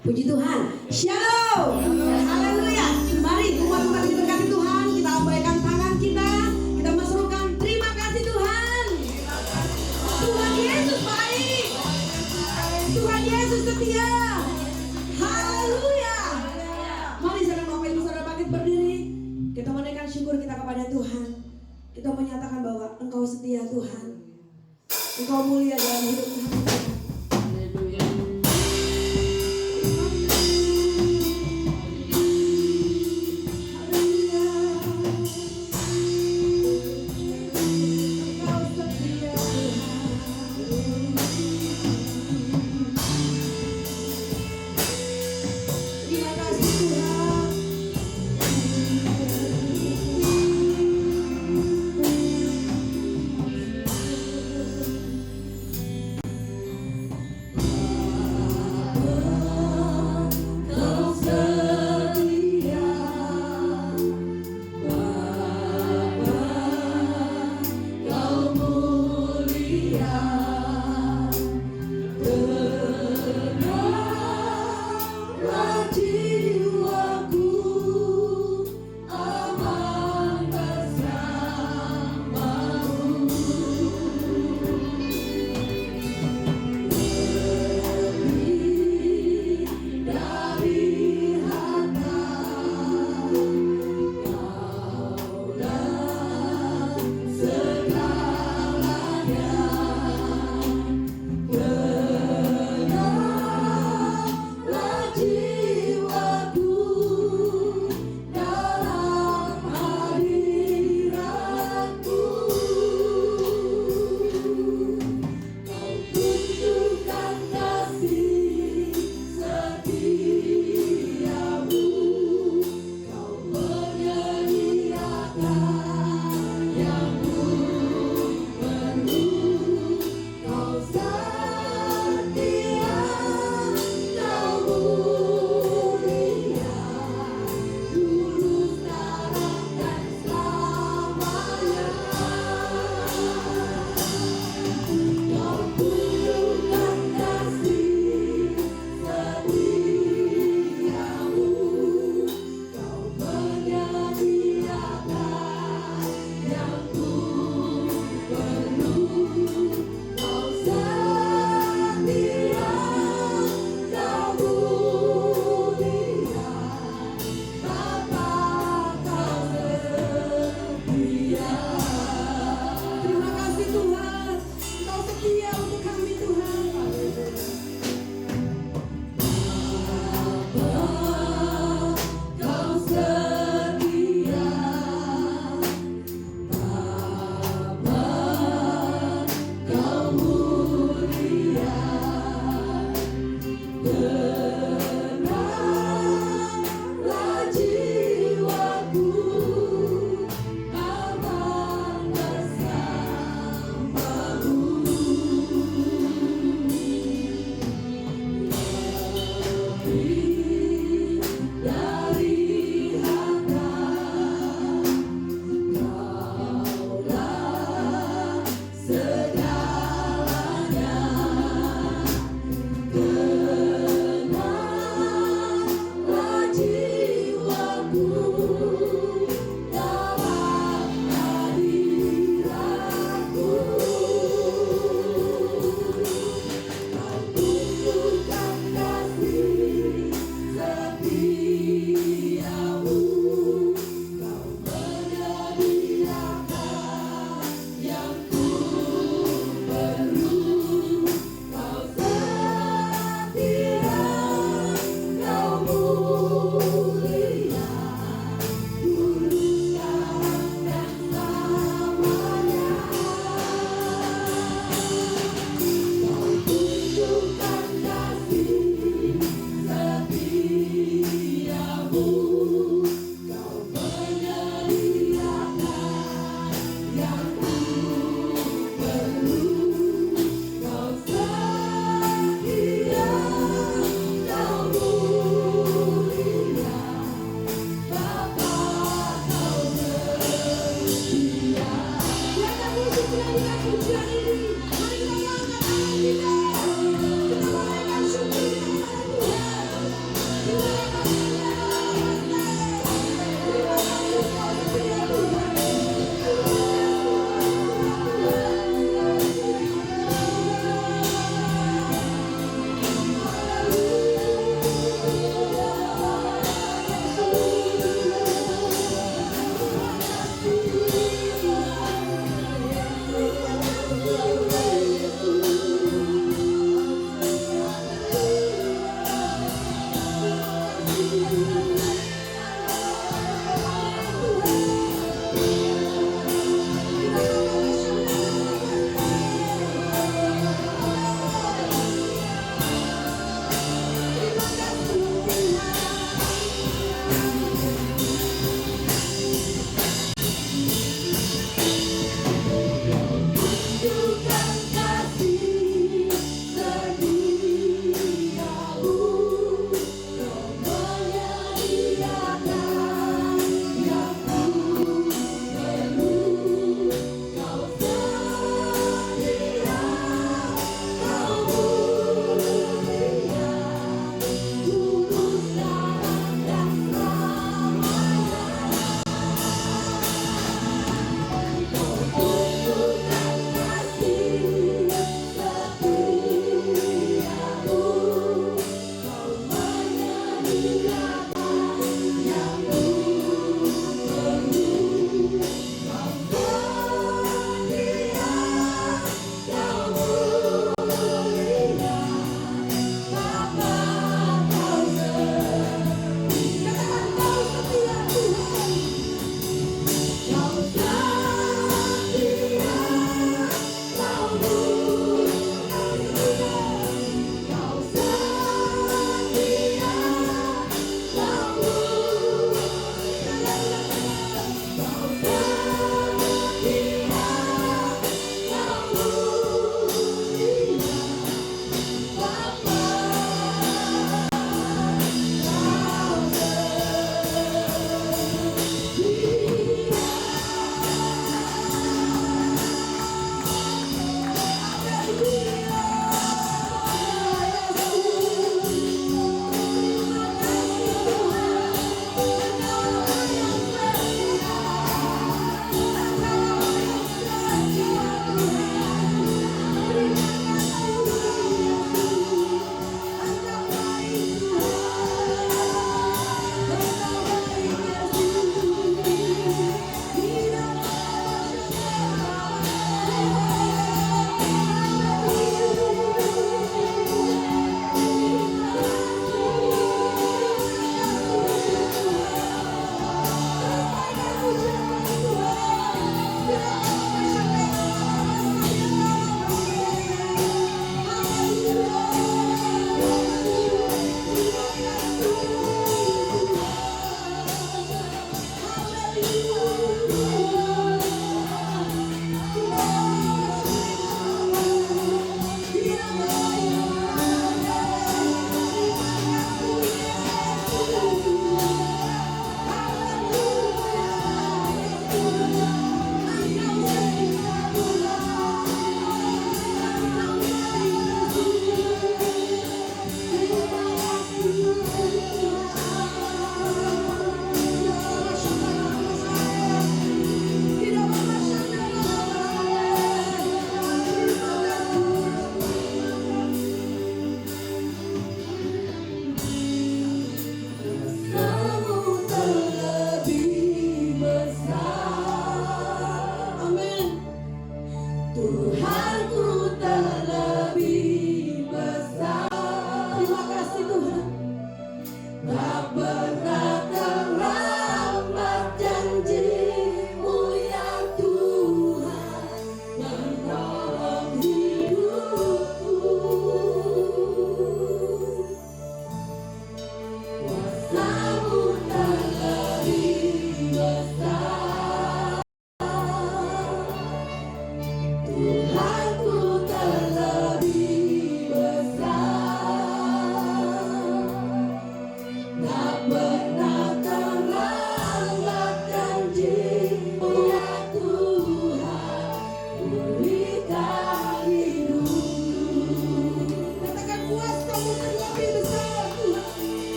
Puji Tuhan. Shalom. Haleluya. Mari umat-umat diberkati Tuhan. Kita lambaikan tangan kita. Kita menyerukan terima kasih Tuhan. Tuhan Yesus baik. Tuhan Yesus setia. Haleluya. Mari saudara Bapak Ibu saudara bangkit berdiri. Kita menaikkan syukur kita kepada Tuhan. Kita menyatakan bahwa Engkau setia Tuhan. Engkau mulia dalam hidup kami.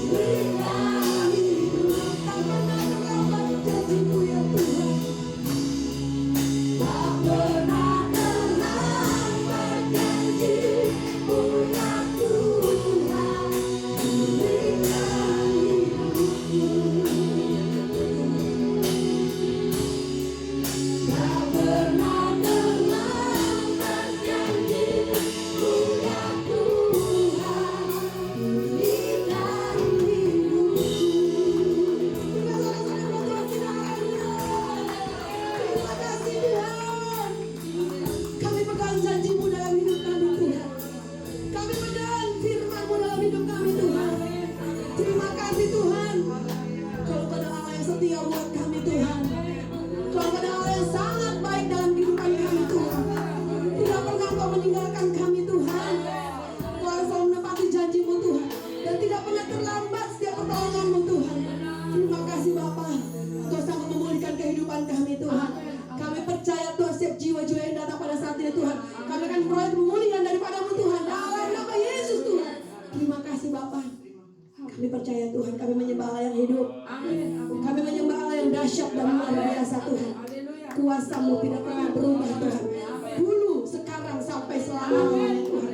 berikan hidup. Tak pernah terlambat janji-Mu ya Tuhan. Tak pernah terlambat janji-Mu ya Tuhan. Berikan hidup-Mu. Tak pernah terlambat janji-Mu ya Tuhan. Berikan hidup-Mu. Terima kasih Tuhan. Kami pegang janji-Mu dalam hidup kami Tuhan. Kami pegang firman-Mu dalam hidup kami Tuhan. Terima kasih Tuhan. Kalau pada Allah yang setia buat kami Tuhan. Kalau pada Allah yang sangat baik dalam kehidupan kami Tuhan. Tidak pernah Kau meninggalkan kami Tuhan. Kau selalu menepati janji-Mu Tuhan. Dan tidak pernah terlambat setiap pertolongan-Mu Tuhan. Terima kasih Bapa. Kau sanggup memulihkan kehidupan kami Tuhan. Kami percaya Tuhan setiap jiwa-jiwa yang datang pada saat ini Tuhan. Kami akan memperoleh pemulihan daripada-Mu Tuhan. Dalam nama Yesus Tuhan. Terima kasih Bapa. Kami percaya Tuhan. Kami menyembah Allah yang hidup. Kami menyembah Allah yang dahsyat dan luar biasa Tuhan. Kuasa-Mu tidak pernah berubah Tuhan. Dulu, sekarang, sampai selama-lamanya Tuhan.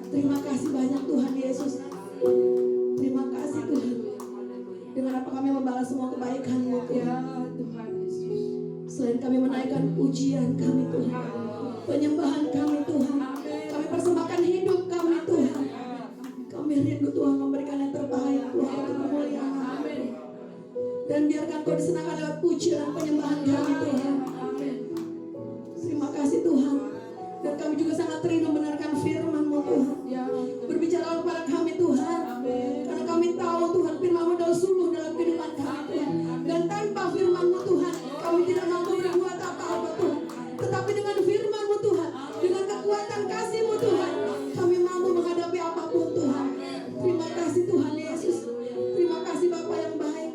Terima kasih banyak Tuhan Yesus. Terima kasih Tuhan. Dengan apa kami membalas semua kebaikan-Mu Tuhan. Selain kami menaikkan pujian kami Tuhan, penyembahan kami Tuhan, kami persembahkan hidup kami Tuhan. Kami rindu Tuhan memberikan yang terbaik Tuhan untuk kemuliaan. Dan biarkan Kau disenangkan lewat pujian dan penyembahan kami Tuhan. Terima kasih Tuhan. Dan kami juga sangat rindu mendengarkan firman-Mu Tuhan. Berbicara kepada kami Tuhan. Karena kami tahu Tuhan firman-Mu adalah suluh dalam kehidupan kami Tuhan. Dan tanpa firman-Mu Tuhan, kami tidak mampu berbuat apa-apa Tuhan. Tetapi dengan firman-Mu Tuhan, dengan kekuatan kasih-Mu Tuhan, kami mampu menghadapi apapun Tuhan. Terima kasih Tuhan Yesus. Terima kasih Bapa yang baik.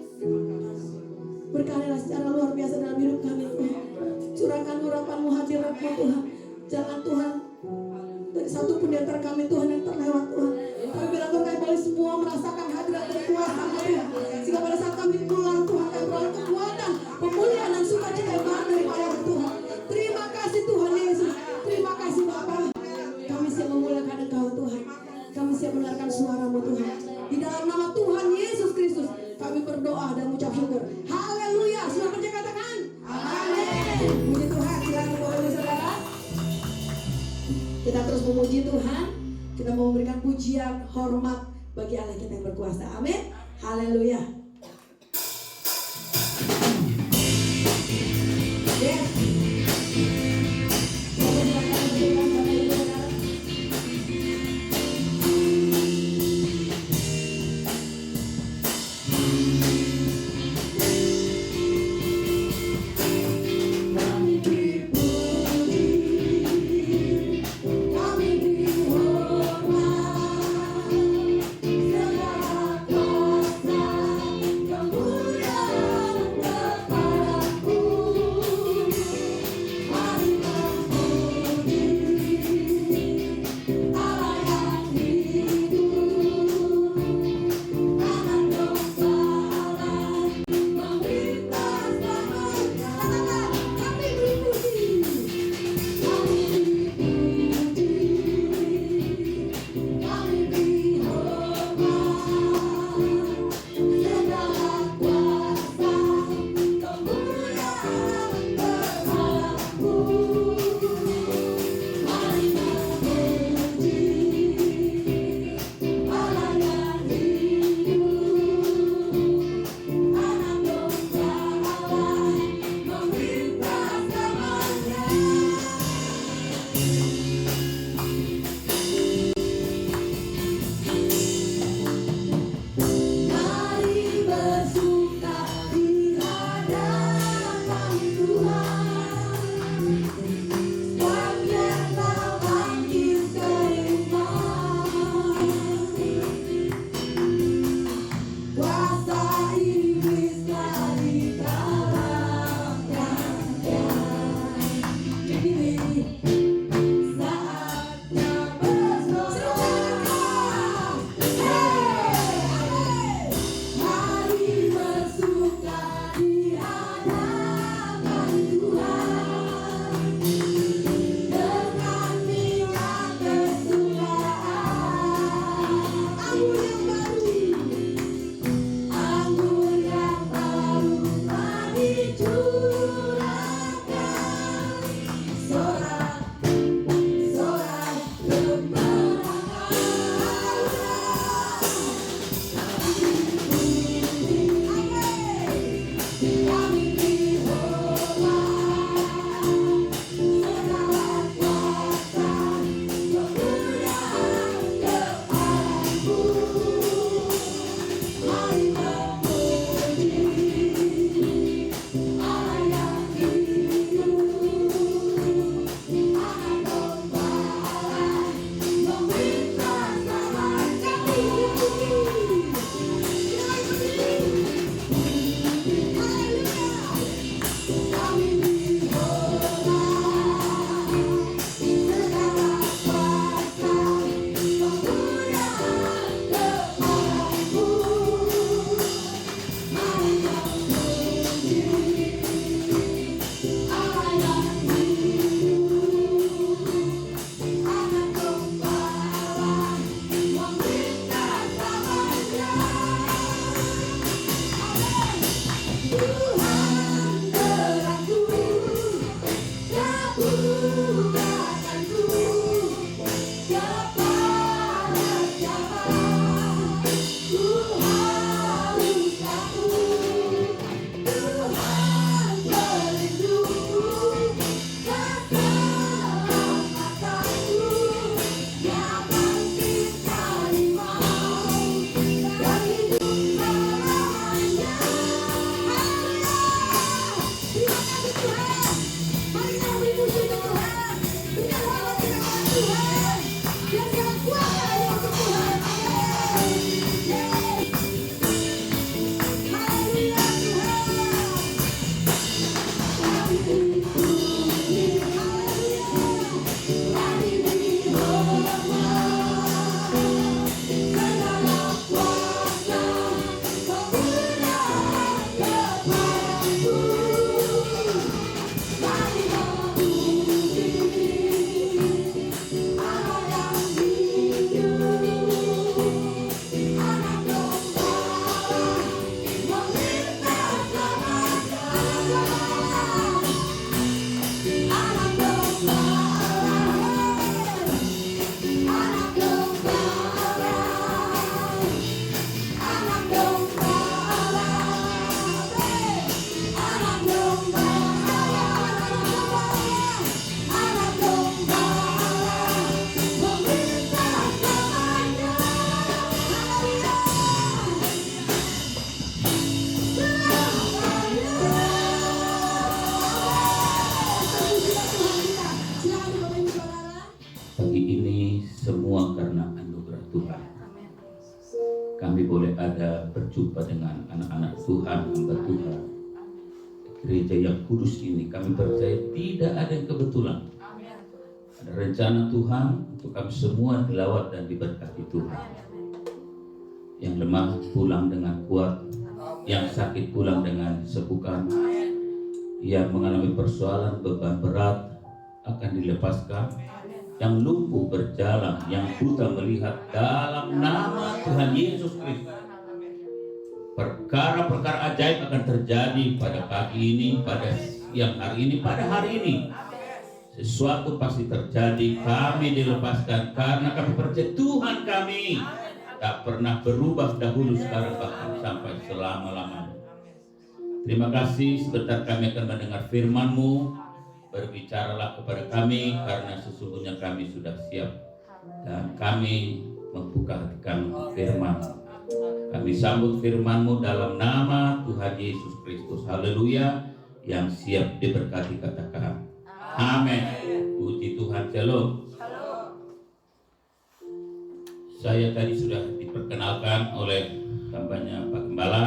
Berkalilah secara luar biasa dalam hidup kami Tuhan. Curahkan urapan-Mu, hadirat-Mu Tuhan. Jangan Tuhan dari satu pun di antara kami Tuhan yang terlewat Tuhan. Tapi biarlah Tuhan kami boleh semua merasakan hadirat dan kuasa-Mu Tuhan. Sehingga pada saat kami pulang Tuhan, kami beroleh kekuatan, pemulihan dan sukacita yang baru daripada Tuhan. Terima kasih Tuhan Yesus. Terima kasih Bapa. Kami siap memuliakan Engkau Tuhan. Kami siap mendengarkan suara-Mu Tuhan. Di dalam nama Tuhan Yesus Kristus kami berdoa dan mengucap syukur. Haleluya. Sudah percaya katakan amin. Puji Tuhan. Silakan Bapak Saudara. Kita terus memuji Tuhan. Kita mau memberikan pujian, hormat bagi Allah kita yang berkuasa. Amin. Haleluya. Yes. boleh ada berjumpa dengan anak-anak Tuhan, hamba Tuhan. Gereja yang kudus ini kami percaya tidak ada yang kebetulan. Ada rencana Tuhan untuk kami semua dilawat dan diberkati Tuhan. Yang lemah pulang dengan kuat, yang sakit pulang dengan disembuhkan, yang mengalami persoalan beban berat akan dilepaskan, yang lumpuh berjalan, yang buta melihat dalam nama Tuhan Yesus Kristus. Perkara-perkara ajaib akan terjadi pada pagi ini, pada siang hari ini, pada hari ini. Sesuatu pasti terjadi, kami dilepaskan karena kami percaya Tuhan kami tak pernah berubah dahulu, sekarang, bahkan sampai selama-lamanya. Terima kasih, sebentar kami akan mendengar firman-Mu. Berbicaralah kepada kami, karena sesungguhnya kami sudah siap. Dan kami membuka hati kami untuk firman. Kami sambut firman-Mu dalam nama Tuhan Yesus Kristus. Haleluya. Yang siap diberkati katakan amin. Puji Tuhan. Shalom. Saya tadi sudah diperkenalkan oleh hambanya Pak Gembala.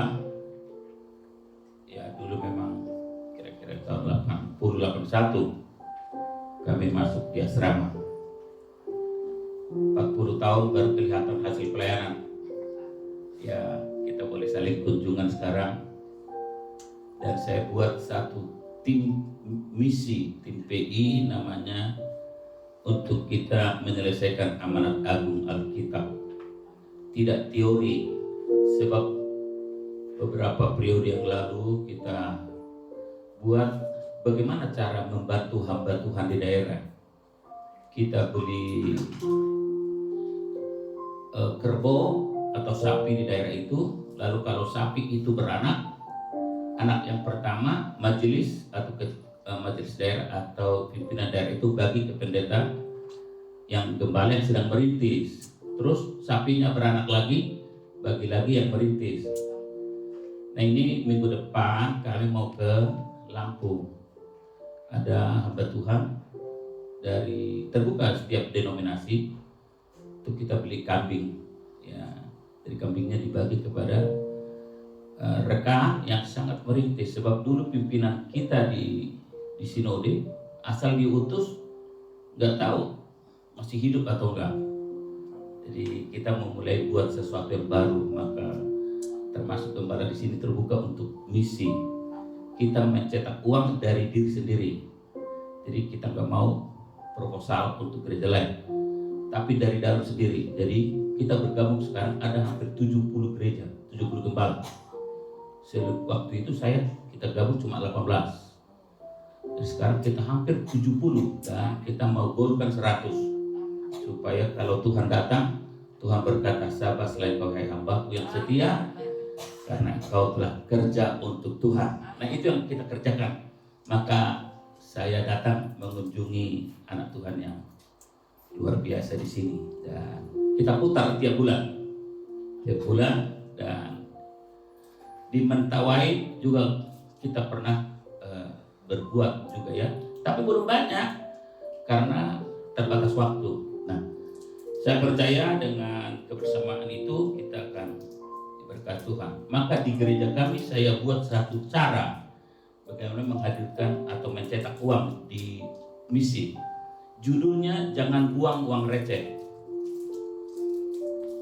Ya, dulu memang kira-kira tahun 81 kami masuk di asrama. 40 tahun baru kelihatan hasil pelayanan. Ya, kita boleh saling kunjungan sekarang. Dan saya buat satu tim misi, tim PI namanya, untuk kita menyelesaikan amanat agung Alkitab. Tidak teori, sebab beberapa periode yang lalu kita buat bagaimana cara membantu hamba Tuhan di daerah. Kita beli kerbau atau sapi di daerah itu, lalu kalau sapi itu beranak, anak yang pertama majelis atau majelis daerah atau pimpinan daerah itu bagi ke pendeta yang gembala yang sedang merintis. Terus sapinya beranak lagi, bagi lagi yang merintis. Nah, ini minggu depan kami mau ke Lampung. Ada hamba Tuhan dari terbuka setiap denominasi untuk kita beli kambing. Ya, dari kambingnya dibagi kepada rekan yang sangat merintis. Sebab dulu pimpinan kita di sinode asal diutus nggak tahu masih hidup atau enggak. Jadi kita memulai buat sesuatu yang baru, maka termasuk gembala di sini terbuka untuk misi. Kita mencetak uang dari diri sendiri. Jadi kita nggak mau proposal untuk gereja lain, tapi dari dalam sendiri. Jadi kita bergabung sekarang ada hampir 70 gereja, 70 gembala. Waktu itu kita gabung cuma 18. Dan sekarang kita hampir 70 dan kita mau golkan 100. Supaya kalau Tuhan datang, Tuhan berkata, "Sabar selain kau hai hambaku yang setia, karena engkau telah kerja untuk Tuhan." Nah, itu yang kita kerjakan. Maka saya datang mengunjungi anak Tuhan yang luar biasa di sini, dan kita putar tiap bulan, dan di Mentawai juga kita pernah berbuat juga ya, tapi belum banyak karena terbatas waktu. Nah, saya percaya dengan kebersamaan itu kita akan diberkati Tuhan. Maka di gereja kami saya buat satu cara bagaimana menghadirkan atau mencetak uang di misi. Judulnya jangan buang uang receh.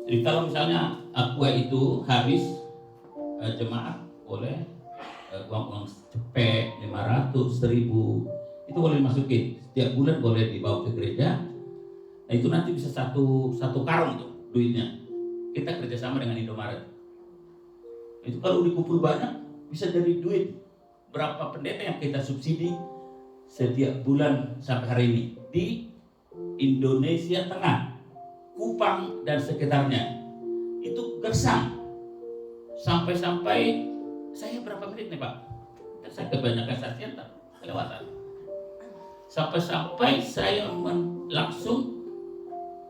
Jadi kalau misalnya aqua itu habis, jemaat boleh uang cepet 500, 1000 itu boleh dimasukin. Setiap bulan boleh dibawa ke gereja. Nah, itu nanti bisa satu karung tuh duitnya. Kita kerjasama dengan Indomaret. Itu kalau dikumpul banyak bisa jadi duit berapa pendeta yang kita subsidi setiap bulan sampai hari ini di Indonesia Tengah, Kupang dan sekitarnya. Itu gersang. Sampai saya berapa menit nih Pak? Saya kebanyakan saksian tak kelewatan. Sampai saya langsung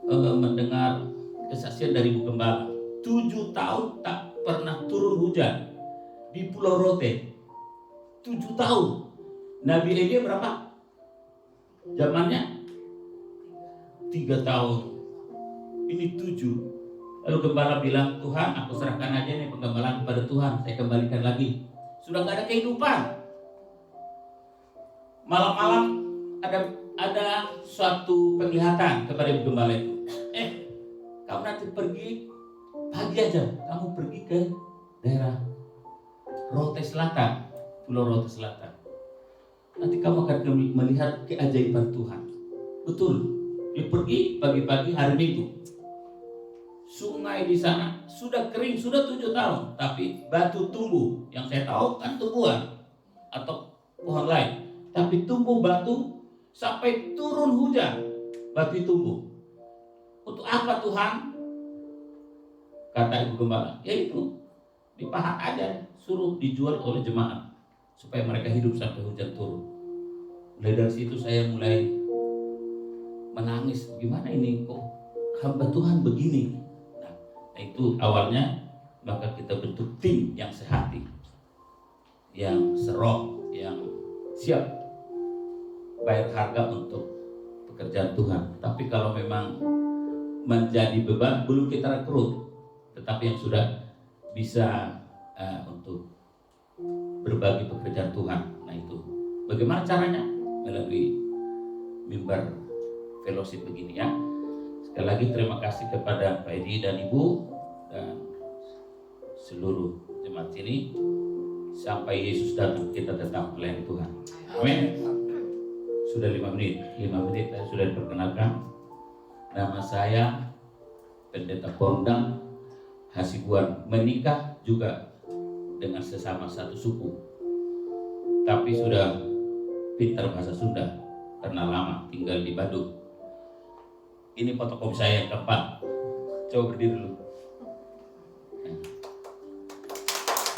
mendengar kesaksian dari Bu Gembala. 7 tahun tak pernah turun hujan di Pulau Rote. 7 tahun. Nabi Elia berapa? Zamannya 3 tahun. Ini 7. Lalu gembala bilang, Tuhan, aku serahkan aja nih penggembalaan kepada Tuhan, saya kembalikan lagi. Sudah nggak ada kehidupan. Malam-malam ada suatu penglihatan kepada ibu gembala itu. Kamu nanti pergi pagi aja, kamu pergi ke daerah Rote Selatan, Pulau Rote Selatan. Nanti kamu akan melihat keajaiban Tuhan. Betul, dia pergi pagi-pagi hari Minggu. Sungai di sana sudah kering, sudah 7 tahun, tapi batu tumbuh. Yang saya tahu kan tumbuhan atau pohon lain, tapi tumbuh batu sampai turun hujan, batu tumbuh. Untuk apa Tuhan? Kata ibu gembala, yaitu dipahat aja, suruh dijual oleh jemaat supaya mereka hidup sampai hujan turun. Mulai dari situ saya mulai menangis, gimana ini kok hamba Tuhan begini. Nah itu awalnya, maka kita bentuk tim yang sehati, yang seroh, yang siap bayar harga untuk pekerjaan Tuhan. Tapi kalau memang menjadi beban, belum kita rekrut, tetapi yang sudah bisa untuk berbagi pekerjaan Tuhan. Nah itu bagaimana caranya? Melalui mimbar fellowship begini ya. Sekali lagi terima kasih kepada Pak Edi dan Ibu dan seluruh jemaat sini. Sampai Yesus datang kita tetap melayani Tuhan. Amin. Sudah 5 menit saya sudah diperkenalkan. Nama saya Pendeta Pondang Hasibuan, menikah juga dengan sesama satu suku, tapi sudah pintar bahasa Sunda karena lama tinggal di Bandung. Ini fotokopi saya yang keempat. Coba berdiri dulu.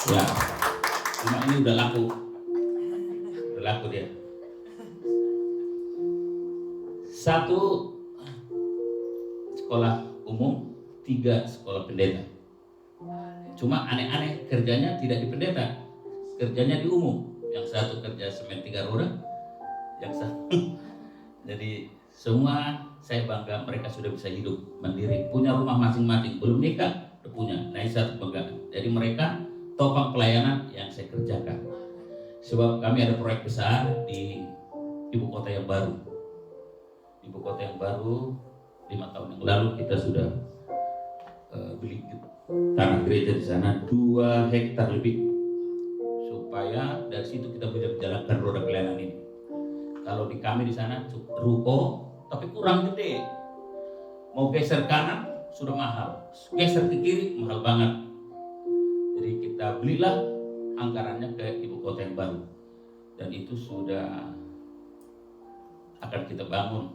Ya, cuma ini udah laku dia. 1 sekolah umum, 3 sekolah pendeta. Cuma aneh-aneh, kerjanya tidak di pendeta, kerjanya di umum. Yang satu kerja semen 3 roda, yang satu jadi semua saya bangga mereka sudah bisa hidup mandiri, punya rumah masing-masing, belum nikah udah punya. Nah ini satu kebanggaan. Jadi mereka topang pelayanan yang saya kerjakan. Sebab kami ada proyek besar di ibu kota yang baru. Ibu kota yang baru 5 tahun yang lalu kita sudah beli tanah gereja di sana 2 hektar lebih, supaya dari situ kita bisa menjalankan roda pelayanan ini. Kalau di kami di sana ruko, tapi kurang gede. Mau geser kanan sudah mahal, geser ke kiri mahal banget. Jadi kita belilah anggarannya ke ibu kota yang baru, dan itu sudah akan kita bangun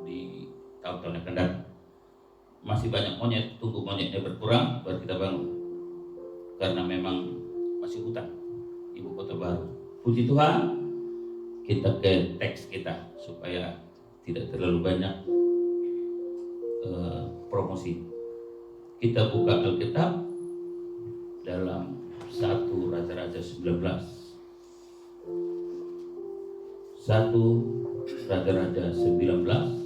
di tahun-tahun yang akan datang. Masih banyak monyet, tunggu monyetnya berkurang baru kita bangun, karena memang masih hutan ibu kota baru. Puji Tuhan, kita ke teks kita supaya tidak terlalu banyak promosi. Kita buka Alkitab dalam 1 Raja-Raja 19. 1 Raja-Raja 19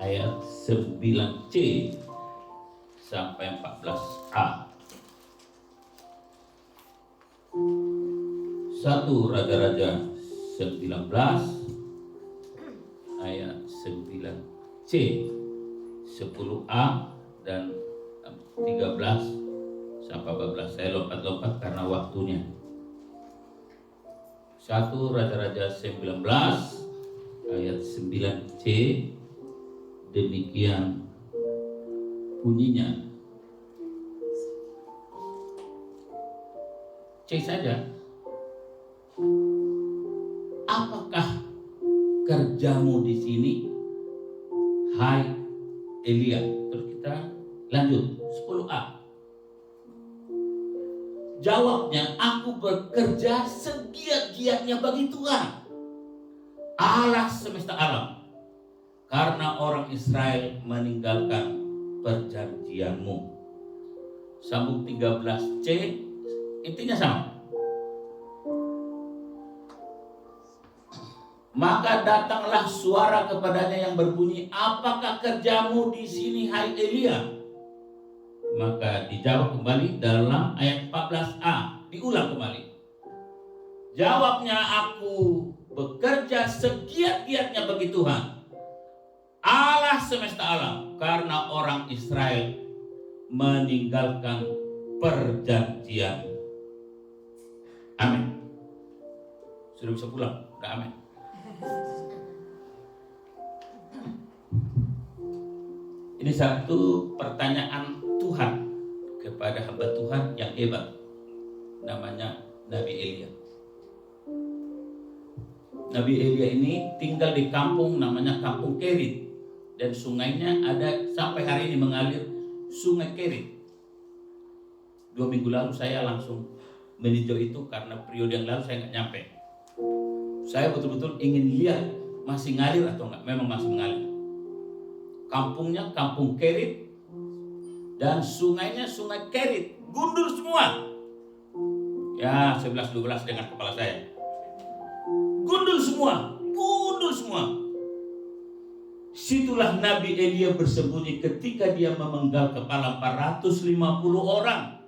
ayat 9c sampai 14a. 1 Raja-Raja 19 ayat 9c, 10a dan 13 sampai 14. Saya lompat-lompat karena waktunya. 1 Raja-Raja 19 ayat 9c, demikian bunyinya. Cek saja. Apakah kerjamu di sini, hai Elia? Terus kita lanjut 10a. Jawabnya, aku bekerja segiat-giatnya bagi Tuhan Allah semesta alam, karena orang Israel meninggalkan perjanjianmu. Sambung 13c, intinya sama. Maka datanglah suara kepadanya yang berbunyi, apakah kerjamu di sini, hai Elia? Maka dijawab kembali dalam ayat 14a, diulang kembali. Jawabnya, aku bekerja segiat-giatnya bagi Tuhan, Allah semesta alam, karena orang Israel meninggalkan perjanjian. Amin. Sudah bisa pulang, udah amin. Ini satu pertanyaan Tuhan kepada hamba Tuhan yang hebat, namanya Nabi Elia. Nabi Elia ini tinggal di kampung namanya Kampung Kerit, dan sungainya ada sampai hari ini mengalir, Sungai Kerit. 2 minggu lalu saya langsung meninjau itu karena periode yang lalu saya nggak nyampe. Saya betul-betul ingin lihat masih ngalir atau enggak. Memang masih mengalir. Kampungnya Kampung Kerit dan sungainya Sungai Kerit, gundul semua. Ya 11-12 dengan kepala saya. Gundul semua, gundul semua. Situlah Nabi Elia bersembunyi ketika dia memenggal kepala 450 orang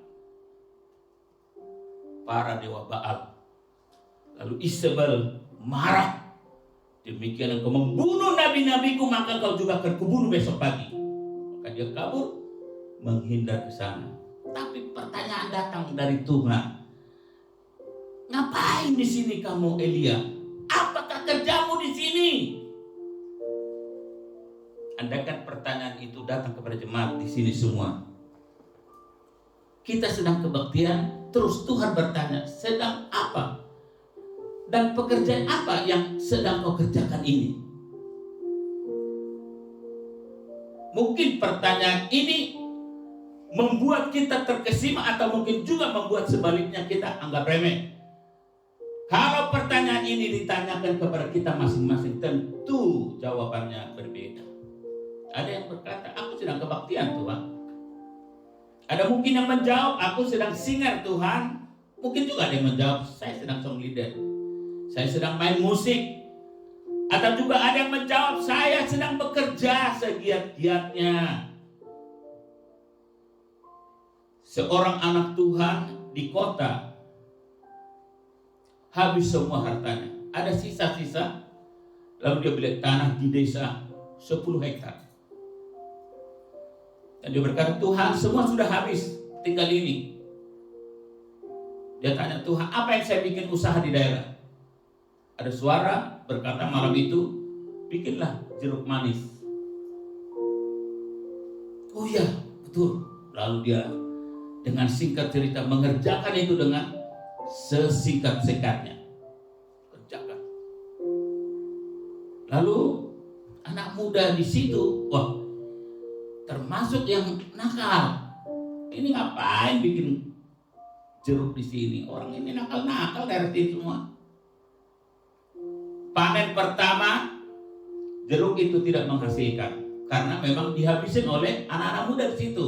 para dewa Baal. Lalu Isabel marah, demikian engkau membunuh nabi-nabiku, maka kau juga akan kubunuh besok pagi. Maka dia kabur menghindar ke sana. Tapi pertanyaan datang dari Tuhan, ngapain di sini kamu Elia? Apakah kerjamu di sini? Andaikan pertanyaan itu datang kepada jemaat di sini semua, kita sedang kebaktian, terus Tuhan bertanya, sedang apa? Dan pekerjaan apa yang sedang kau kerjakan ini? Mungkin pertanyaan ini membuat kita terkesima, atau mungkin juga membuat sebaliknya kita anggap remeh. Kalau pertanyaan ini ditanyakan kepada kita masing-masing, tentu jawabannya berbeda. Ada yang berkata, aku sedang kebaktian Tuhan. Ada mungkin yang menjawab, aku sedang singer Tuhan. Mungkin juga ada yang menjawab, saya sedang song leader, saya sedang main musik. Atau juga ada yang menjawab, saya sedang bekerja segiat-giatnya. Seorang anak Tuhan di kota habis semua hartanya, ada sisa-sisa. Lalu dia beli tanah di desa 10 hektar. Dan dia berkata, Tuhan, semua sudah habis, tinggal ini. Dia tanya Tuhan, apa yang saya bikin usaha di daerah? Ada suara berkata malam itu, bikinlah jeruk manis. Oh iya, betul. Lalu dia dengan singkat cerita mengerjakan itu dengan sesingkat-singkatnya. Kerjakan. Lalu anak muda di situ, wah, termasuk yang nakal. Ini ngapain bikin jeruk di sini? Orang ini nakal-nakal dari sini semua. Panen pertama jeruk itu tidak menghasilkan karena memang dihabisin oleh anak-anak muda di situ.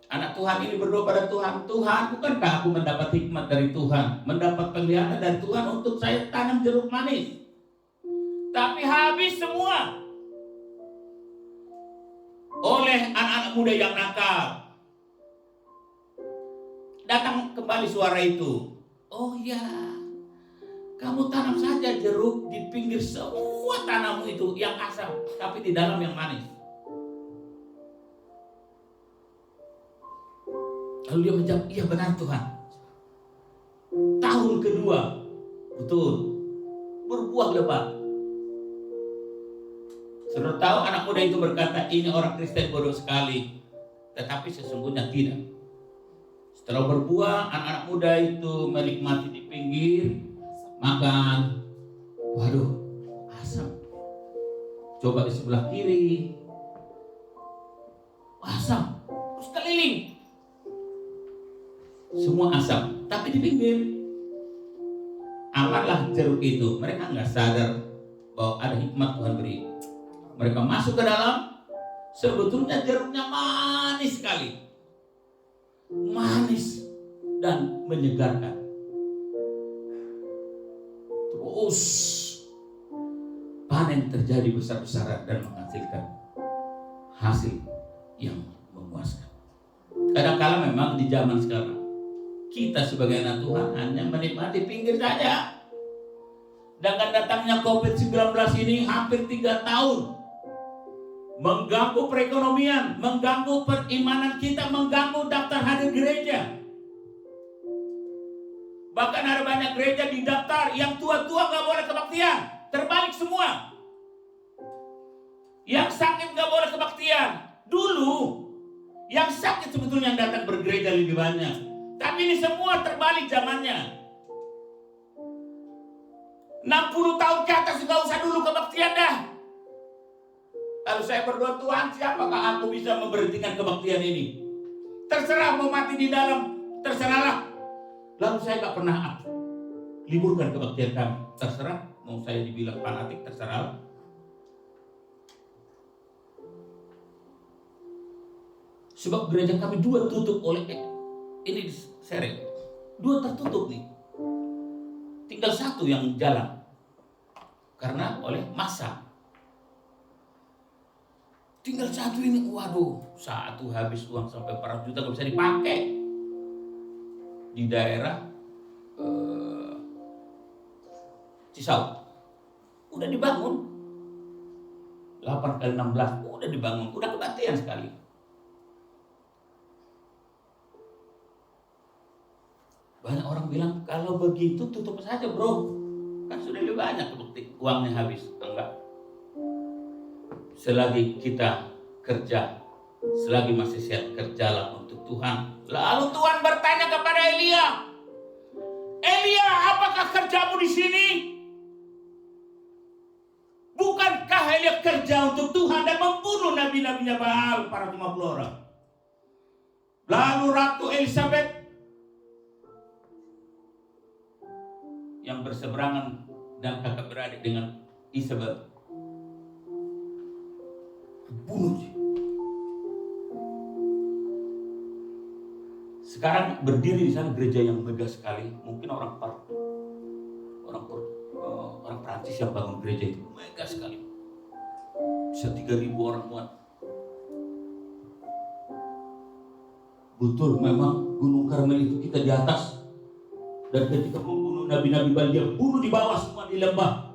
Anak Tuhan ini berdoa pada Tuhan, Tuhan, bukankah aku mendapat hikmat dari Tuhan, mendapat penglihatan dari Tuhan untuk saya tanam jeruk manis? Tapi habis semua oleh anak-anak muda yang nakal. Datang kembali suara itu. Oh ya, kamu tanam saja jeruk di pinggir semua tanahmu itu yang asam, tapi di dalam yang manis. Lalu dia menjawab, iya benar Tuhan. Tahun kedua, betul, berbuah lebat. Saudara tahu anak muda itu berkata, ini orang Kristen bodoh sekali. Tetapi sesungguhnya tidak. Setelah berbuah, anak-anak muda itu menikmati di pinggir, makan. Waduh, asam. Coba di sebelah kiri, asam. Terus keliling, semua asam. Tapi di pinggir, amanlah jeruk itu. Mereka nggak sadar bahwa ada hikmat Tuhan beri. Mereka masuk ke dalam, sebetulnya jeruknya manis sekali, manis dan menyegarkan. terus panen terjadi besar-besaran dan menghasilkan hasil yang memuaskan. Kadang-kala memang di zaman sekarang kita sebagai anak Tuhan hanya menikmati pinggir saja. Dengan datangnya COVID-19 ini hampir 3 tahun mengganggu perekonomian, mengganggu perimanan kita, mengganggu daftar hadir gereja. Bahkan ada banyak gereja di daftar yang tua-tua gak boleh kebaktian. Terbalik semua. Yang sakit gak boleh kebaktian. Dulu yang sakit sebetulnya yang datang bergereja lebih banyak. Tapi ini semua terbalik zamannya. 60 tahun ke atas gak usah dulu kebaktian dah. Lalu saya berdoa, Tuhan, siapakah aku bisa memberhentikan kebaktian ini? Terserah mau mati di dalam, terserahlah. Lalu saya gak pernah liburkan kebaktian kami. Terserah, mau saya dibilang fanatik, terserah. Sebab gereja kami 2 tutup oleh ini seret. 2 tertutup nih. Tinggal 1 yang jalan. Karena oleh massa. Tinggal 1 ini, waduh, 1 habis uang sampai 400 juta gak bisa dipakai. Di daerah Cisau. Udah dibangun. 8 kali 16 udah dibangun, udah kebaktian sekali. Banyak orang bilang, kalau begitu tutup saja bro. Kan sudah lebih banyak uangnya habis. Enggak. Selagi kita kerja, selagi masih sehat, kerjalah untuk Tuhan. Lalu Tuhan bertanya kepada Elia, Elia, apakah kerjamu di sini? Bukankah Elia kerja untuk Tuhan dan membunuh nabi-nabinya Baal, para 50 orang? Lalu Ratu Elizabeth yang berseberangan dan kakak beradik dengan Isabel bunuh. Sekarang berdiri di sana gereja yang megah sekali. Mungkin orang Prancis yang bangun gereja itu megah sekali. Bisa 3.000 orang muat. Betul, memang Gunung Karmel itu kita di atas. Dan ketika membunuh nabi-nabi Baal, dia bunuh di bawah semua di lembah.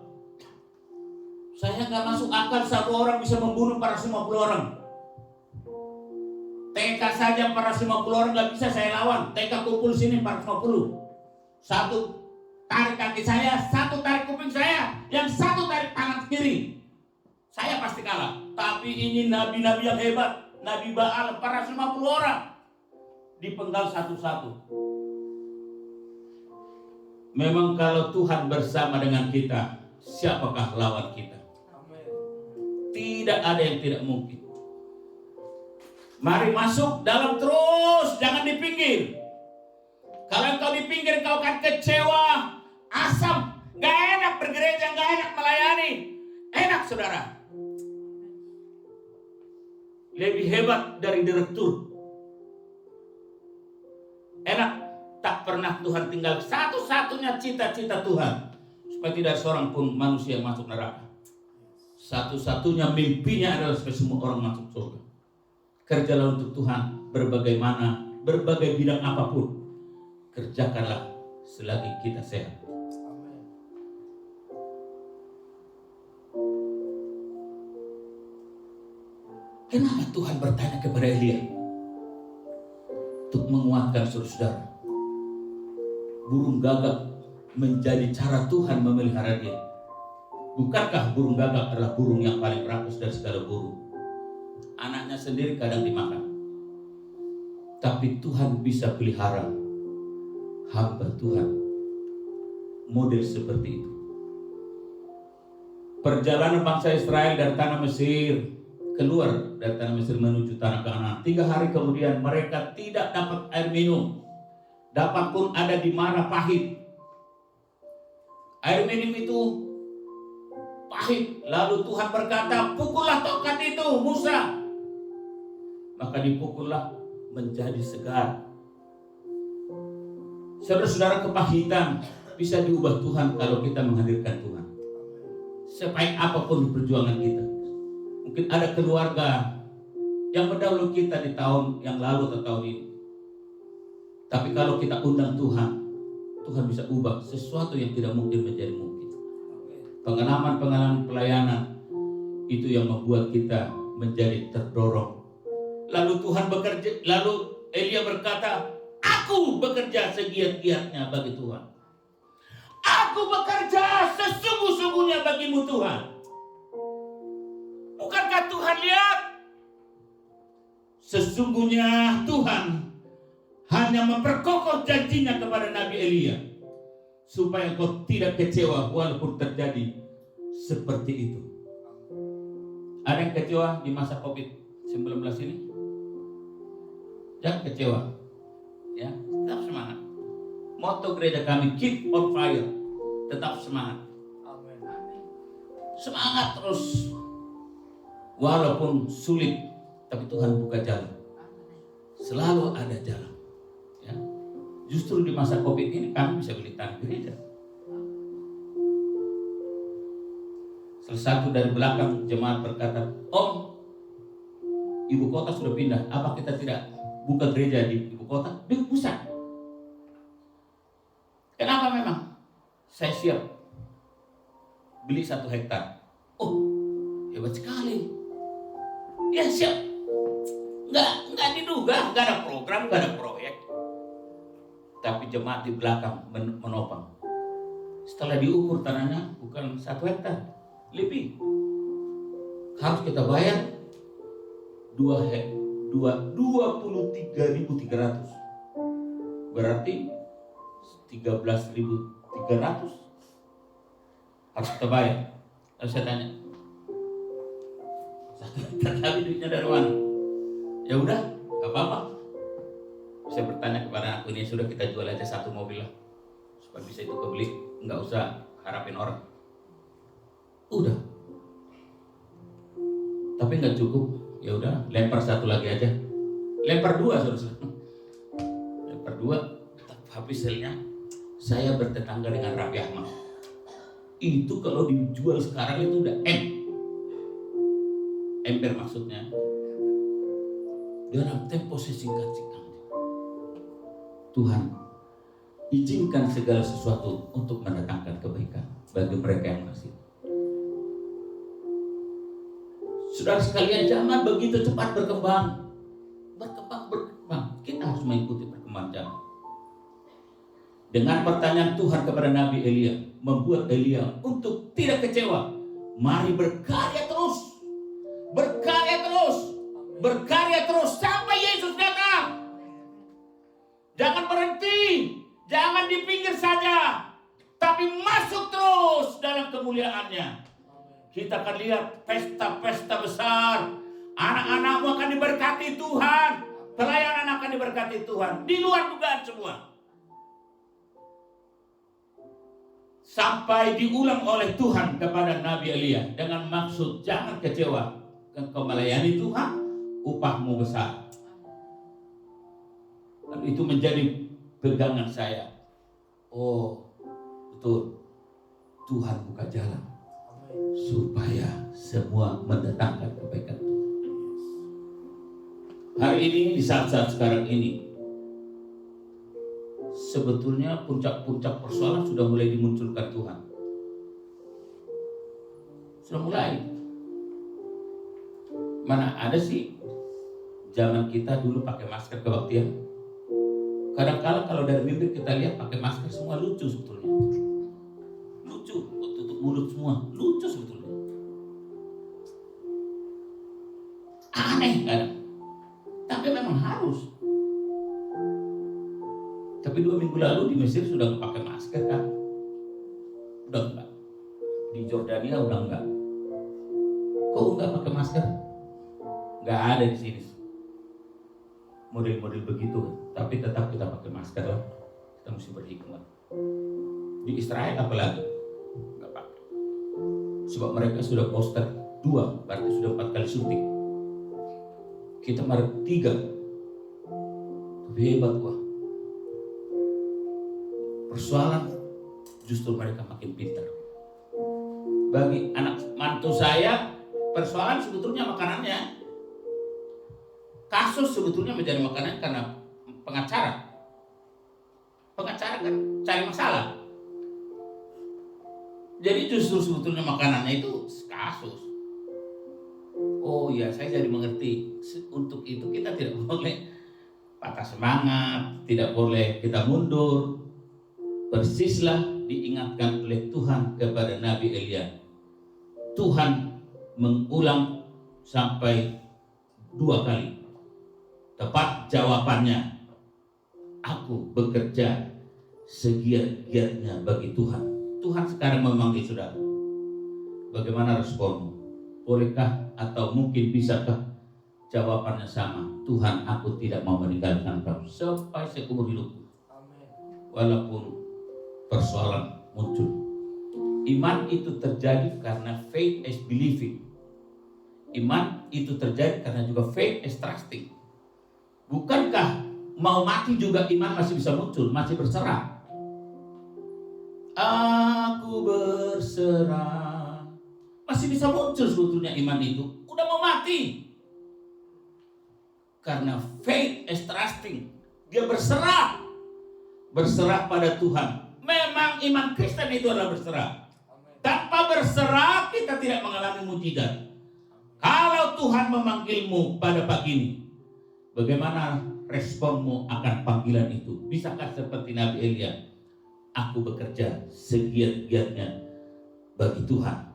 Saya gak masuk akal 1 orang bisa membunuh para 50 orang. TK saja para 50 orang gak bisa saya lawan. TK kumpul sini 450. 1 tarik kaki saya, 1 tarik kuping saya, yang 1 tarik tangan kiri. Saya pasti kalah. Tapi ini nabi-nabi yang hebat. Nabi Baal para 50 orang dipenggal satu-satu. Memang kalau Tuhan bersama dengan kita, siapakah lawan kita? Tidak ada yang tidak mungkin. Mari masuk dalam terus, jangan di pinggir. Kalau engkau di pinggir, engkau akan kecewa, asam, gak enak bergereja, gak enak melayani. Enak saudara. Lebih hebat dari direktur. Enak. Tak pernah Tuhan tinggal. Satu-satunya cita-cita Tuhan supaya tidak seorang pun manusia masuk neraka. Satu-satunya mimpinya adalah supaya semua orang masuk surga. Kerjalah untuk Tuhan berbagai bidang apapun. Kerjakanlah selagi kita sehat. Kenapa Tuhan bertanya kepada Elia untuk menguatkan saudara-saudara? Burung gagak menjadi cara Tuhan memelihara dia. Bukankah burung gagak adalah burung yang paling rakus dari segala burung? Anaknya sendiri kadang dimakan. Tapi Tuhan bisa pelihara hamba Tuhan model seperti itu. Perjalanan bangsa Israel dari tanah Mesir, keluar dari tanah Mesir menuju tanah Kanaan. 3 hari kemudian mereka tidak dapat air minum. Dapat pun ada di Mara pahit. Air minum itu pahit. Lalu Tuhan berkata, pukullah tongkat itu Musa. Maka dipukullah menjadi segar. Saudara-saudara, kepahitan bisa diubah Tuhan kalau kita menghadirkan Tuhan. Sebaik apapun perjuangan kita. Mungkin ada keluarga yang mendahului kita di tahun yang lalu atau tahun ini. Tapi kalau kita undang Tuhan, Tuhan bisa ubah sesuatu yang tidak mungkin menjadi mungkin. Pengalaman-pengalaman pelayanan itu yang membuat kita menjadi terdorong. Lalu Tuhan bekerja, lalu Elia berkata, aku bekerja segiat-giatnya bagi Tuhan. Aku bekerja sesungguh-sungguhnya bagimu Tuhan. Bukankah Tuhan lihat? Sesungguhnya Tuhan hanya memperkokoh janjinya kepada Nabi Elia supaya kau tidak kecewa walaupun terjadi seperti itu. Ada yang kecewa di masa COVID-19 ini? Jangan kecewa, ya, tetap semangat. Moto gereja kami, keep on fire, tetap semangat. Semangat terus, walaupun sulit, tapi Tuhan buka jalan. Selalu ada jalan. Ya. Justru di masa COVID ini kami bisa beli tanah gereja. Salah satu dari belakang jemaat berkata, Om, ibu kota sudah pindah, apa kita tidak buka gereja di ibu kota? Di pusat. Kenapa memang? Saya siap beli 1 hektar. Oh, hebat sekali. Ya siap. Nggak diduga, nggak ada program, nggak ada proyek. Tapi jemaat di belakang menopang. Setelah diukur tanahnya bukan 1 hektar, lebih. Harus kita bayar 23.300. Berarti 13.300 harus kita bayar. Lalu saya tanya, tapi duitnya dari mana? Ya udah, gak apa-apa. Saya bertanya kepada aku, ini sudah kita jual aja 1 mobil lah, supaya bisa itu kebeli, nggak usah harapin orang. Udah. Tapi nggak cukup. Ya udah, lempar 1 lagi aja. Lempar 2, saudara. Lempar 2, tapi hasilnya saya bertetangga dengan Raffi Ahmad. Itu kalau dijual sekarang itu udah ember maksudnya. Dalam tempo sesingkat-singkatnya. Tuhan izinkan segala sesuatu untuk mendatangkan kebaikan bagi mereka yang masih. Saudara sekalian, zaman begitu cepat berkembang. Kita harus mengikuti perkembangan zaman. Dengan pertanyaan Tuhan kepada Nabi Elia, membuat Elia untuk tidak kecewa. Mari berkarya terus. Berkarya terus sampai Yesus datang. Jangan berhenti, jangan di pinggir saja, tapi masuk terus dalam kemuliaannya. Kita akan lihat pesta-pesta besar. Anak-anakmu akan diberkati Tuhan. Pelayanan akan diberkati Tuhan. Di luar dugaan semua. Sampai diulang oleh Tuhan kepada Nabi Elia. Dengan maksud jangan kecewa. Engkau melayani Tuhan, upahmu besar. Dan itu menjadi pegangan saya. Oh, betul. Tuhan buka jalan supaya semua mendatangkan kebaikan. Hari ini, di saat-saat sekarang ini, sebetulnya puncak-puncak persoalan sudah mulai dimunculkan Tuhan. Sudah mulai. Mana ada sih zaman kita dulu pakai masker kebaktian. Kadang-kala kalau dari bibir kita lihat pakai masker semua lucu sebetulnya. Lucu, tutup mulut semua, lucu sebetulnya. Aneh kadang. Tapi memang harus. Tapi 2 minggu lalu di Mesir sudah nggak pakai masker kan? Udah enggak. Di Jordania udah enggak. Kok enggak pakai masker? Nggak ada di sini model-model begitu, tapi tetap kita pakai masker lah. Kita mesti berhikmat. Di Israel apalagi nggak pakai, sebab mereka sudah poster 2, berarti sudah 4 kali suntik. Kita Maret 3, tapi hebat wah. Persoalan justru mereka makin pintar. Bagi anak mantu saya, persoalan sebetulnya makanannya. Kasus sebetulnya menjadi makanan karena pengacara. Pengacara kan cari masalah. Jadi justru sebetulnya makanannya itu kasus. Oh ya, saya jadi mengerti. Untuk itu kita tidak boleh patah semangat, tidak boleh kita mundur. Persislah diingatkan oleh Tuhan kepada Nabi Elia. Tuhan mengulang sampai 2 kali. Tepat jawabannya, aku bekerja segiat-giatnya bagi Tuhan. Tuhan sekarang memanggil saudara. Bagaimana responmu? Bolehkah atau mungkin bisakah jawabannya sama? Tuhan, aku tidak mau meninggalkan kau sampai seumur hidupku. Walaupun persoalan muncul. Iman itu terjadi karena faith is believing. Iman itu terjadi karena juga faith is trusting. Bukankah mau mati juga iman masih bisa muncul, masih berserah? Aku berserah. Masih bisa muncul sebetulnya iman itu. Udah mau mati. Karena faith is trusting. Dia berserah. Berserah pada Tuhan. Memang iman Kristen itu adalah berserah. Tanpa berserah kita tidak mengalami mujizat. Kalau Tuhan memanggilmu pada pagi ini, bagaimana responmu akan panggilan itu? Bisakah seperti Nabi Elia? Aku bekerja segiat-giatnya bagi Tuhan.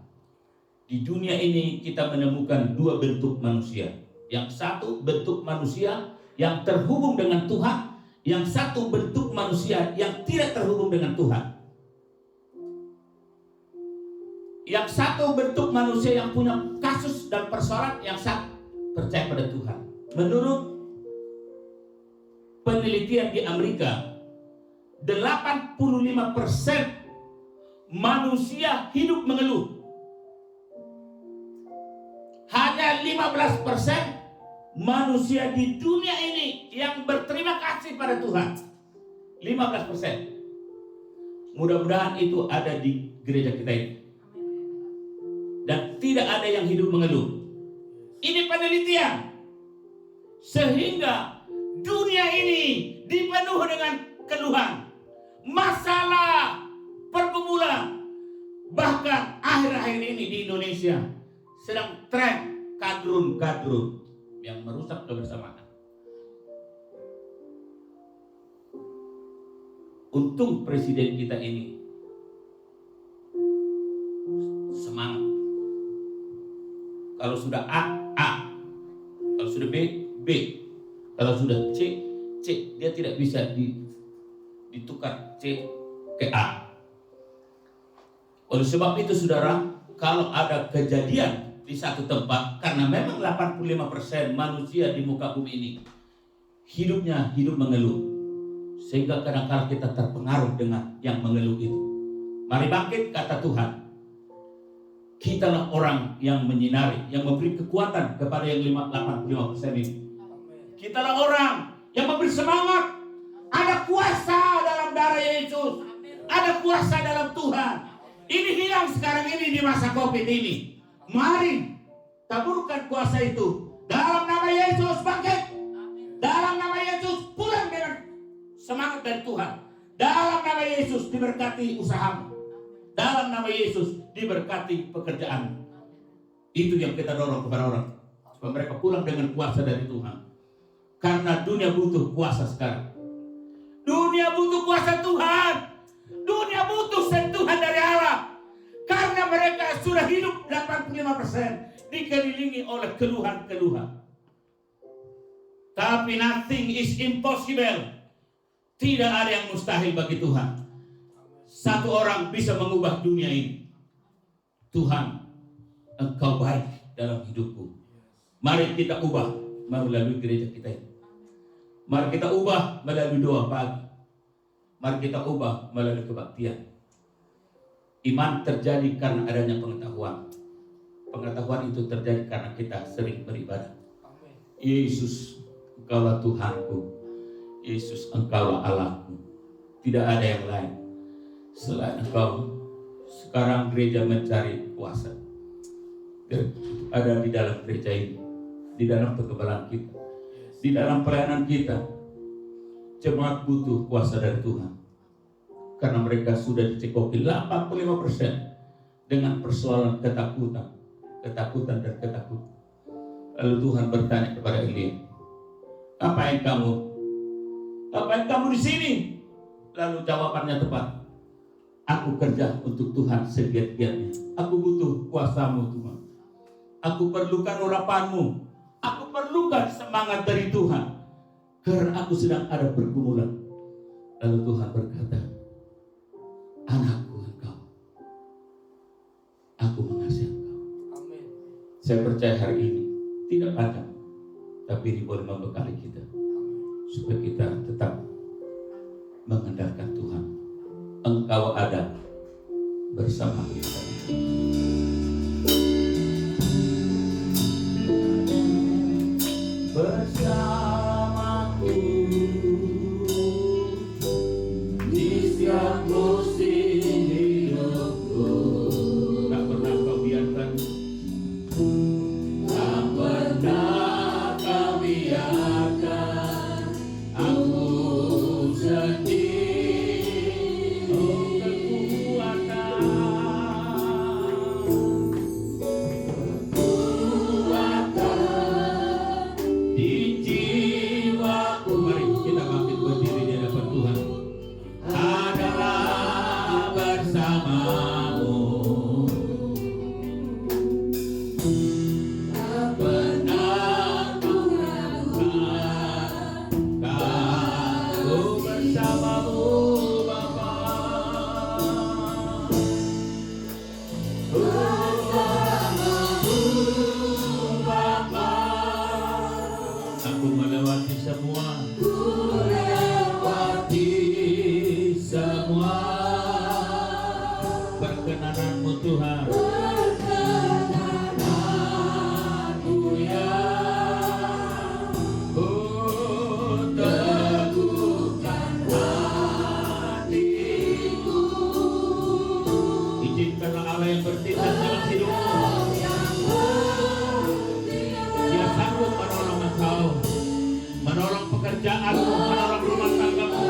Di dunia ini kita menemukan 2 bentuk manusia. Yang satu bentuk manusia yang terhubung dengan Tuhan. Yang satu bentuk manusia yang tidak terhubung dengan Tuhan. Yang satu bentuk manusia yang punya kasus dan persoalan, yang satu percaya pada Tuhan. Menurut penelitian di Amerika, 85% manusia hidup mengeluh. Hanya 15% manusia di dunia ini yang berterima kasih pada Tuhan. 15%. Mudah-mudahan itu ada di gereja kita ini. Dan tidak ada yang hidup mengeluh. Ini penelitian. Sehingga dunia ini dipenuhi dengan keluhan, masalah, pergumulan. Bahkan akhir-akhir ini di Indonesia sedang tren kadrun-kadrun yang merusak kebersamaan. Untung presiden kita ini semangat. Kalau sudah A, A. Kalau sudah B, B. Kalau sudah C, C. Dia tidak bisa ditukar C ke A. Oleh sebab itu saudara, kalau ada kejadian di satu tempat, karena memang 85% manusia di muka bumi ini hidupnya hidup mengeluh, sehingga kadang-kadang kita terpengaruh dengan yang mengeluh itu. Mari bangkit, kata Tuhan. Kitalah orang yang menyinari, yang memberi kekuatan kepada yang 85% ini. Kitalah orang yang memberi semangat. Ada kuasa dalam darah Yesus. Ada kuasa dalam Tuhan. Ini hilang sekarang ini di masa COVID ini. Mari taburkan kuasa itu. Dalam nama Yesus bangkit. Dalam nama Yesus pulang dengan semangat dari Tuhan. Dalam nama Yesus diberkati usahamu. Dalam nama Yesus diberkati pekerjaan. Itu yang kita dorong kepada orang, supaya mereka pulang dengan kuasa dari Tuhan. Karena dunia butuh kuasa sekarang. Dunia butuh kuasa Tuhan. Dunia butuh sentuhan dari Allah. Karena mereka sudah hidup 85% dikelilingi oleh keluhan-keluhan. Tapi nothing is impossible. Tidak ada yang mustahil bagi Tuhan. Satu orang bisa mengubah dunia ini. Tuhan, Engkau baik dalam hidupku. Mari kita ubah melalui gereja kita ini. Mari kita ubah melalui doa pagi. Mari kita ubah melalui kebaktian. Iman terjadi karena adanya pengetahuan. Pengetahuan itu terjadi karena kita sering beribadah. Yesus, Engkaulah Tuhanku. Yesus, Engkaulah Allahku. Tidak ada yang lain. Selain Engkau, sekarang gereja mencari kuasa. Ada di dalam gereja ini, di dalam kekebalan kita, di dalam pelayanan kita. Jemaat butuh kuasa dari Tuhan, karena mereka sudah dicekoki 85% dengan persoalan ketakutan dan ketakutan. Lalu Tuhan bertanya kepada Elia, ngapain kamu di sini? Lalu jawabannya tepat, aku kerja untuk Tuhan segiat-giatnya. Aku butuh kuasamu Tuhan. Aku perlukan urapanmu. Aku perlukan semangat dari Tuhan, karena aku sedang ada pergumulan. Lalu Tuhan berkata, anakku engkau, aku mengasihi engkau. Amin. Saya percaya hari ini tidak panjang, tapi ini boleh membekali kita supaya kita tetap mengandalkan Tuhan. Engkau ada bersama kita. Bersamaku di setiap musim hidupku. Tak pernah kau biarkan, tak pernah kau biarkan aku sedih. Oh, kekuatan di jiwaku. Mari kita bangkit berdiri di hadapan Tuhan. Adalah bersamamu. Tak pernah ku ragukan, aku bersamamu Bapa. Bersamamu Bapa. Aku melewati semua. Perkenananmu Tuhan. Perkenananmu ya. Oh, teguhkan hatiku. Izinkanlah Allah yang bertindak dalam hidupmu. Dia sanggup menolong engkau, menolong pekerjaanmu, menolong rumah tanggamu.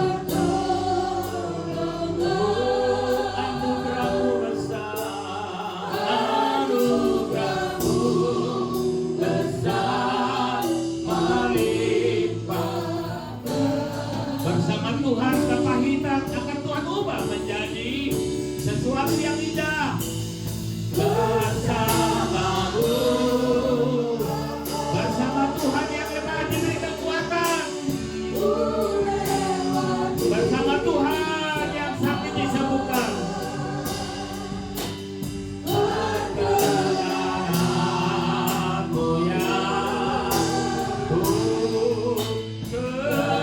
Bersama Tuhan, kepahitan akan Tuhan ubah menjadi sesuatu yang indah. Bersamamu, bersama Tuhan yang lepas diberi kekuatan. Bersama Tuhan yang sakit disembuhkan. Perkenananmu ya.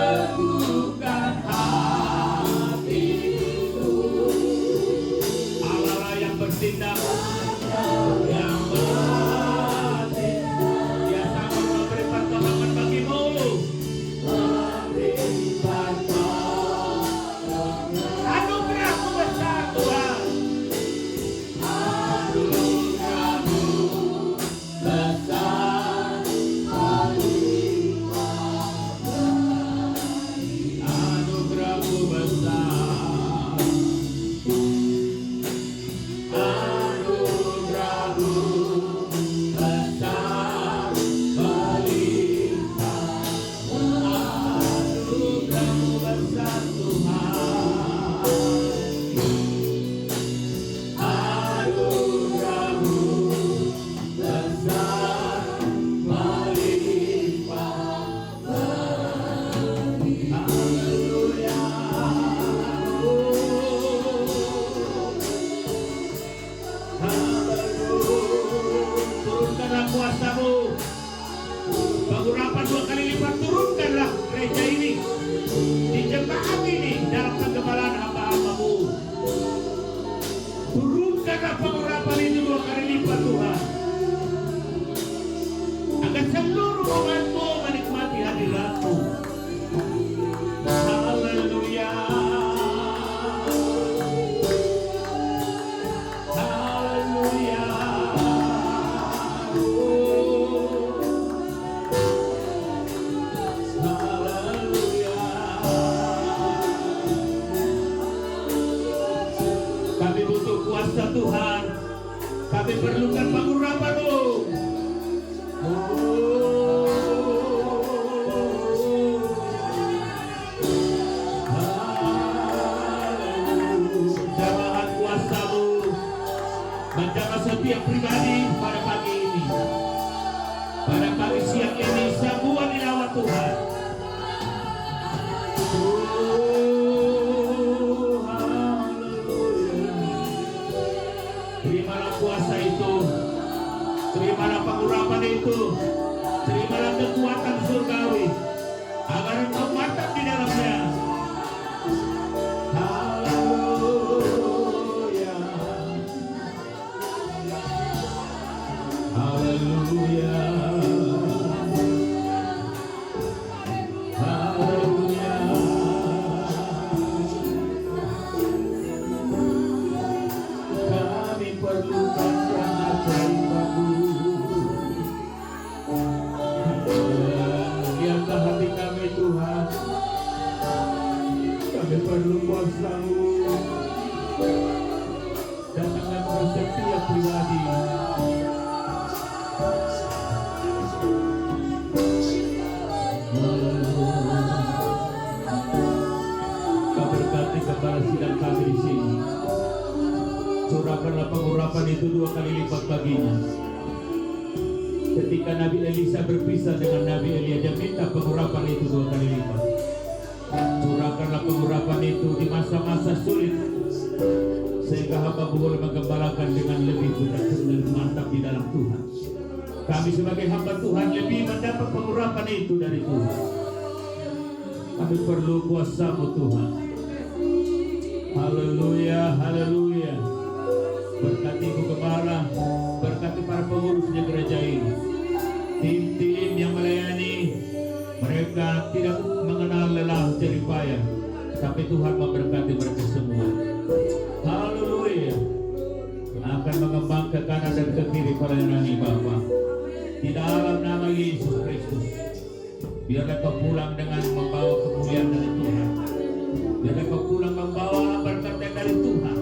Teguhkan hatiku. Allah yang bertindak Tuhan. Kami perlukan pengurapan-Mu. Jamahan kuasa-Mu menjaga setiap pribadi pada pagi ini, pada pagi siang ini, semua dirawat Tuhan. Terimalah kuasa itu, terimalah pengurapan itu, terimalah kekuatan surgawi, agar engkau mantap di dalamnya. Haleluya, haleluya, haleluya. Kami perlukan yang ajaib-Mu. Lihatlah hati kami Tuhan. Kami perlu kuasa-Mu. Datanglah kepada setiap pribadi. Kau berkati kepada sidang kami di sini. Curahkanlah pengurapan itu 2 kali lipat baginya. Ketika Nabi Elisa berpisah dengan Nabi Elia, dia minta pengurapan itu 2 kali lipat. Curahkanlah pengurapan itu di masa-masa sulit, sehingga hamba boleh menggembalakan dengan lebih berat dan lebih mantap di dalam Tuhan. Kami sebagai hamba Tuhan lebih mendapat pengurapan itu dari Tuhan. Kami perlu kuasa-Mu Tuhan. Haleluya, haleluya. Berkati Ibu Gembala, berkati para pengurusnya gereja ini, tim-tim yang melayani. Mereka tidak mengenal lelah jerih payah, tapi Tuhan memberkati mereka semua. Haleluya. Akan mengembang ke kanan dan ke kiri pelayanan ini Bapa, di dalam nama Yesus Kristus. Biarlah kau pulang dengan membawa kemuliaan dari Tuhan. Biarlah kau pulang membawa berkat dari Tuhan,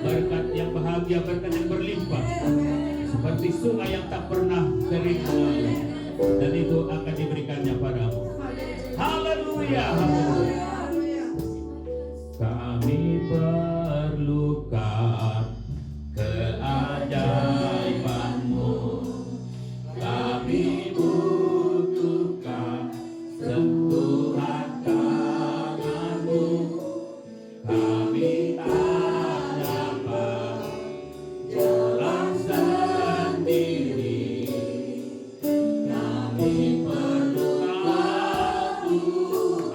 berkat yang bahagia, berkat yang berlimpah, seperti sungai yang tak pernah kering mengalir, dan itu akan diberikannya padamu. Haleluya, haleluya. Kami perlukan keajaiban-Mu. Kami butuhkan sentuhan tangan-Mu. Kami tak dapat jalan sendiri. Kami perlukan Tuhan.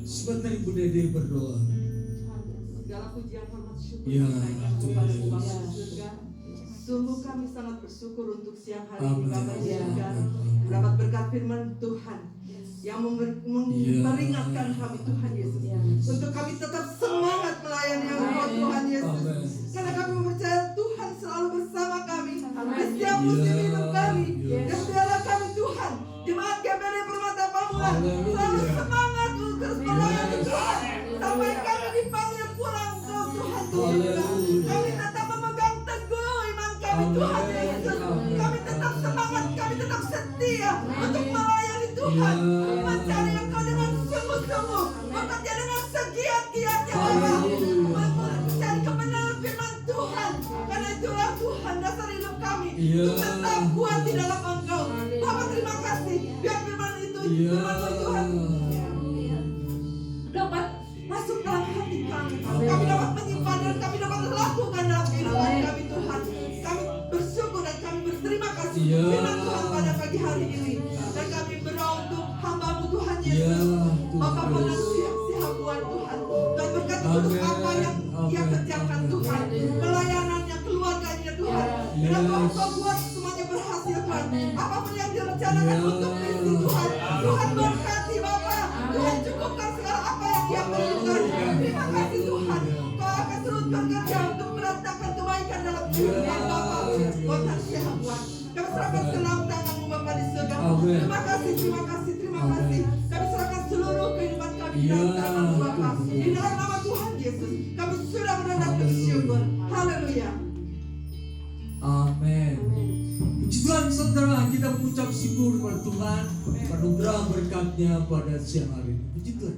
Sebentar Ibu Dede berdoa. Segala pujian hormat syukur Ya, kepada Tuhan. Bapa surga. Sungguh kami sangat bersyukur untuk siang hari Amin. ini Bapa surga, Amin. mendapat berkat firman Tuhan yang memperingatkan kami Tuhan Yesus, untuk kami tetap semangat melayani Engkau Tuhan Yesus, Amin. karena kami percaya Tuhan selalu bersama kami di setiap Ya, musim hidup kami. ya. Dan biarlah kami Tuhan, jemaat GPD Permata Pamulang, Haleluya. selalu semangat untuk terus melayani Yes. Tuhan sampai kami dipanggil pulang ke Tuhan Tuhan. Haleluya. Kami tetap memegang teguh iman kami Tuhan Amin. Yesus. Amin. Kami tetap semangat, kami tetap setia untuk melayani Tuhan, Ya. mencari Engkau dengan sungguh-sungguh, bekerja dengan hari ini. Dan kami berdoa untuk hamba-Mu Tuhan Ya, Yesus. Tuhan Bapa Yesus. penasihat Tuhan Tuhan. Dan berkati terus apa yang ia kerjakan Tuhan. Pelayanannya, keluarganya Tuhan. Dan Bapak buat semuanya berhasil Tuhan. Apapun yang direncanakan untuk misi Tuhan. Tuhan berkati Bapak. Tuhan cukupkan segala apa yang dia perlukan. Terima kasih Tuhan. Kau akan terus bekerja untuk meratakan kebaikan dalam kehidupan Bapak. Kota siap Tuhan. Kami serahkan dalam tangan-Mu Bapak di surga. Amin. Terima kasih, terima kasih, terima kasih. Kami serahkan seluruh kehidupan kami di Ya, dalam tangan-Mu Bapak. Tuhan. Di dalam nama Tuhan Yesus. Kami sudah mendadak bersyukur. Haleluya. Amin. Puji Tuhan saudara, kita mengucap syukur kepada Tuhan, anugerah berkatnya pada siang hari ini. Puji Tuhan.